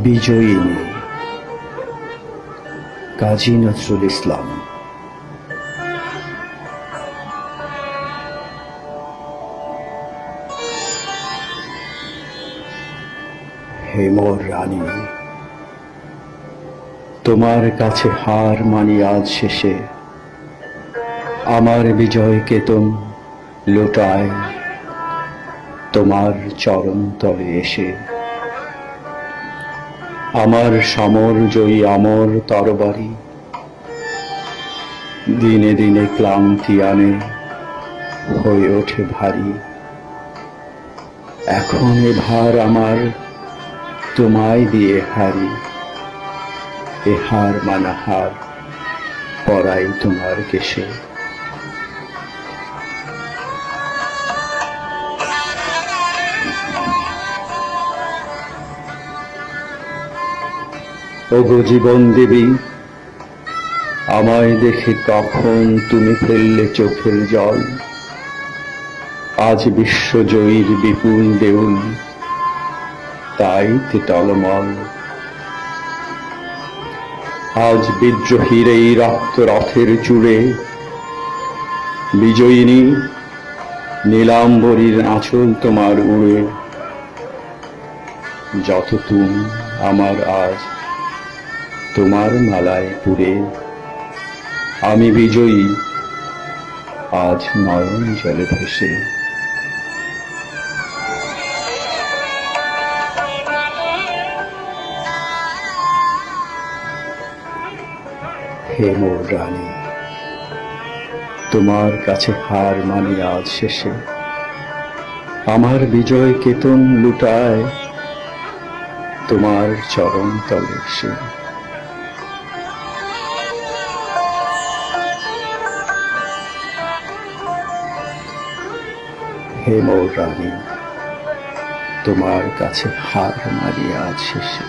বিজয়িনী কাজী নজরুল ইসলাম। হে মোর রানী, তোমার কাছে হার মানি আজ শেষে, আমার বিজয় কেতন লোটায় তোমার চরণ তলে এসে। আমার সমর জয়ী আমর তরবারি দিনে দিনে ক্লান্তি আনে, হয়ে ওঠে ভারী। এখন এ ভার আমার তোমায় দিয়ে হারি, এ হার মানা হার পরাই তোমার কেশে। ওগো জীবন দেবী, আমায় দেখে কখন তুমি ফেললে চোখের জল। আজ বিশ্বজয়ীর বিপুল দেউল তাই তে টলমল। আজ বিদ্রোহীর এই রক্ত রথের চূড়ে বিজয়িনী নীলাম্বরীর আঁচল তোমার উড়ে। যত তুমি আমার আজ তোমার মালায় পুরে, আমি বিজয়ী আজ নয়ন জলে ভেসে। হে মোর রানী, তোমার কাছে হার মানি আজ শেষে, আমার বিজয় কেতন লুটায় তোমার চরণ তলে এসে। হে মোর রানী, তোমার কাছে হার মানি আজ শেষে।